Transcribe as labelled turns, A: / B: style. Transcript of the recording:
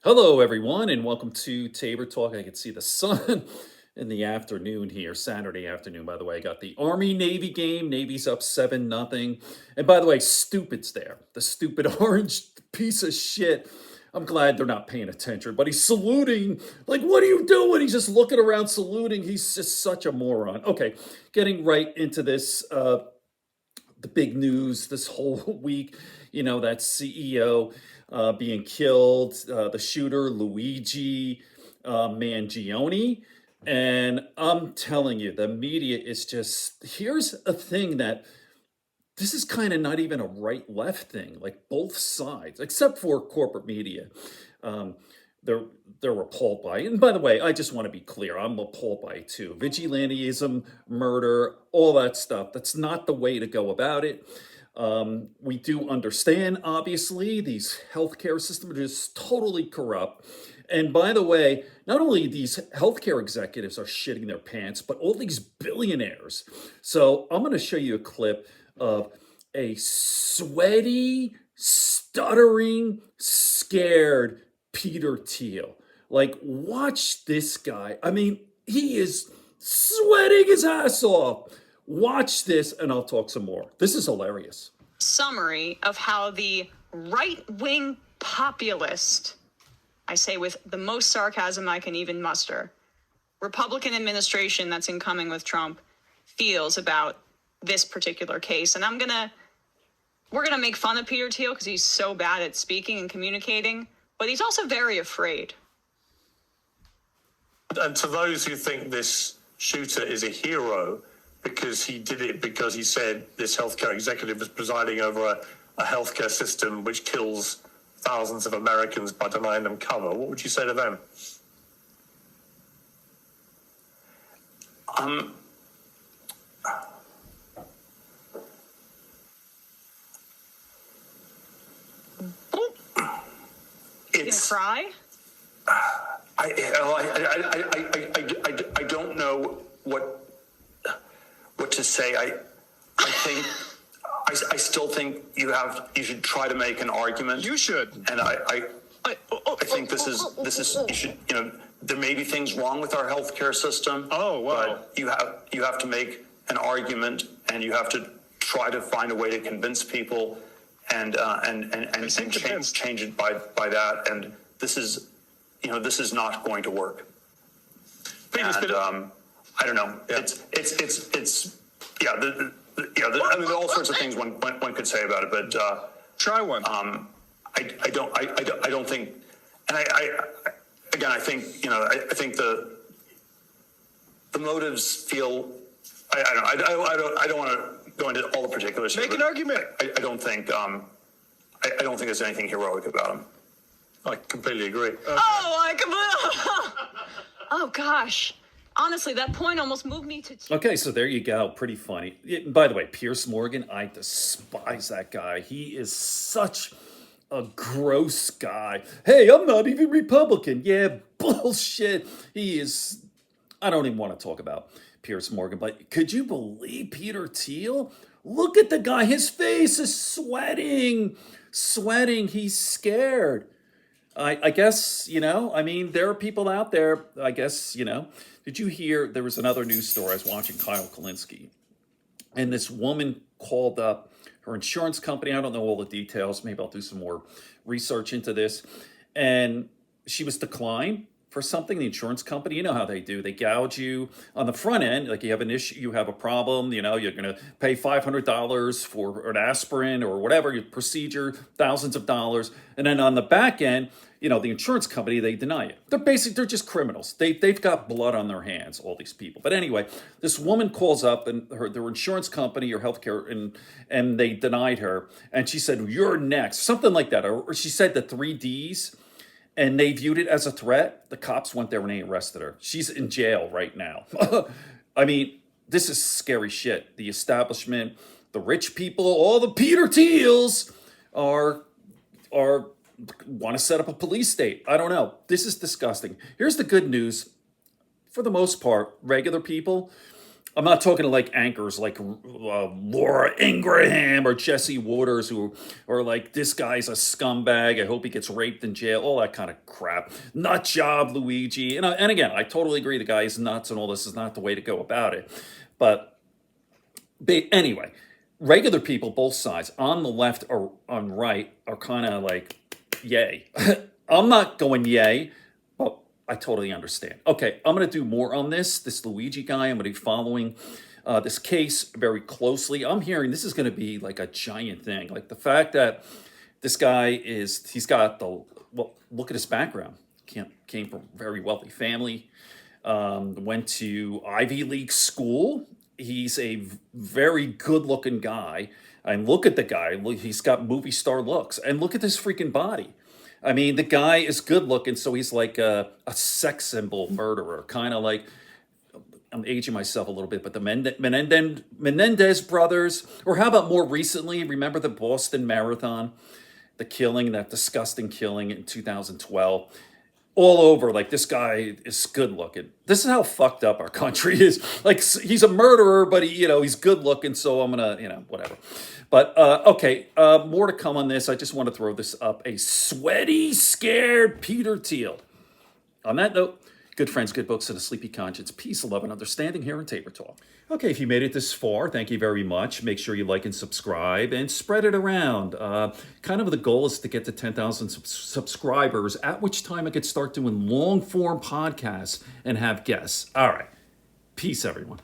A: Hello, everyone, and welcome to Tabor Talk. I can see the sun in the afternoon here, Saturday afternoon. By the way, I got the Army Navy game. Navy's up 7-0. And by the way, Stupid's there. The stupid orange piece of shit. I'm glad they're not paying attention, but he's saluting. Like, what are you doing? He's just looking around saluting. He's just such a moron. Okay, getting right into this. The big news this whole week, that CEO being killed, the shooter, Luigi Mangione. And I'm telling you, the media is just, here's a thing that this is kind of not even a right left thing, like both sides, except for corporate media. Um, they're they're appalled by it. And by the way, I just want to be clear, I'm appalled by it too. Vigilantism, murder, all that stuff. That's not the way to go about it. We do understand, obviously, these healthcare systems are just totally corrupt. And by the way, not only these healthcare executives are shitting their pants, but all these billionaires. So I'm going to show you a clip of a sweaty, stuttering, scared Peter Thiel. Like, watch this guy. I mean, he is sweating his ass off. Watch this, and I'll talk some more. This is hilarious.
B: Summary of how the right-wing populist, I say with the most sarcasm I can even muster, Republican administration that's incoming with Trump feels about this particular case. And we're gonna make fun of Peter Thiel because he's so bad at speaking and communicating, but he's also very afraid.
C: And to those who think this shooter is a hero because he did it because he said this healthcare executive was presiding over a healthcare system which kills thousands of Americans by denying them cover, what would you say to them?
B: You gonna cry?
C: I don't know what to say. I still think you should try to make an argument.
D: You should.
C: And I think this is you should, there may be things wrong with our healthcare system.
D: Oh, wow.
C: But you have to make an argument, and you have to try to find a way to convince people and change it by that. And this is not going to work.
D: Peter,
C: I don't know. Yeah. I mean, there are all sorts of things one could say about it, but
D: try one.
C: I don't think, and I think the motives feel. I don't want to go into all the particulars.
D: Make an argument.
C: I don't think there's anything heroic about him.
D: I completely agree.
B: Oh gosh. Honestly, that point almost moved me to tears.
A: Okay, so there you go. Pretty funny. By the way, Piers Morgan, I despise that guy. He is such a gross guy. Hey, I'm not even Republican. Yeah, bullshit. He is. I don't even want to talk about Piers Morgan, but could you believe Peter Thiel? Look at the guy. His face is sweating. He's scared. I guess, there are people out there, I guess, Did you hear, there was another news story, I was watching Kyle Kalinske, and this woman called up her insurance company. I don't know all the details. Maybe I'll do some more research into this. And she was declined for something. The insurance company, you know how they do. They gouge you on the front end. Like you have an issue, you have a problem, you're going to pay $500 for an aspirin or whatever, your procedure, thousands of dollars. And then on the back end, the insurance company, they deny it. They're just criminals. They've got blood on their hands, all these people. But anyway, this woman calls up and their insurance company or healthcare, and they denied her. And she said, "You're next," something like that. Or she said the 3 Ds, and they viewed it as a threat. The cops went there and they arrested her. She's in jail right now. I mean, this is scary shit. The establishment, the rich people, all the Peter Thiels are want to set up a police state. I don't know. This is disgusting. Here's the good news. For the most part, regular people, I'm not talking to like anchors like Laura Ingraham or Jesse Waters who are like, this guy's a scumbag. I hope he gets raped in jail. All that kind of crap. Nut job, Luigi. And again, I totally agree. The guy is nuts and all this is not the way to go about it. But anyway, regular people, both sides, on the left or on right, are kind of like, yay. I'm not going yay, but I totally understand. Okay, I'm going to do more on this Luigi guy. I'm going to be following this case very closely. I'm hearing this is going to be like a giant thing. Like the fact that this guy he's got well, look at his background. Came from a very wealthy family, went to Ivy League school. He's a very good looking guy. And look at the guy. Look, he's got movie star looks. And look at this freaking body. I mean, the guy is good looking, so he's like a sex symbol murderer. Kind of like, I'm aging myself a little bit, but the Menendez brothers, or how about more recently, remember the Boston Marathon? The killing, that disgusting killing in 2012. All over, like, this guy is good looking. This is how fucked up our country is. Like, he's a murderer, but he's good looking, so I'm gonna, whatever. But okay, more to come on this. I just want to throw this up. A sweaty, scared Peter Thiel. On that note, good friends, good books, and a sleepy conscience. Peace, love, and understanding here in Tabor Talk. Okay, if you made it this far, thank you very much. Make sure you like and subscribe and spread it around. Kind of the goal is to get to 10,000 subscribers, at which time I could start doing long-form podcasts and have guests. All right. Peace, everyone.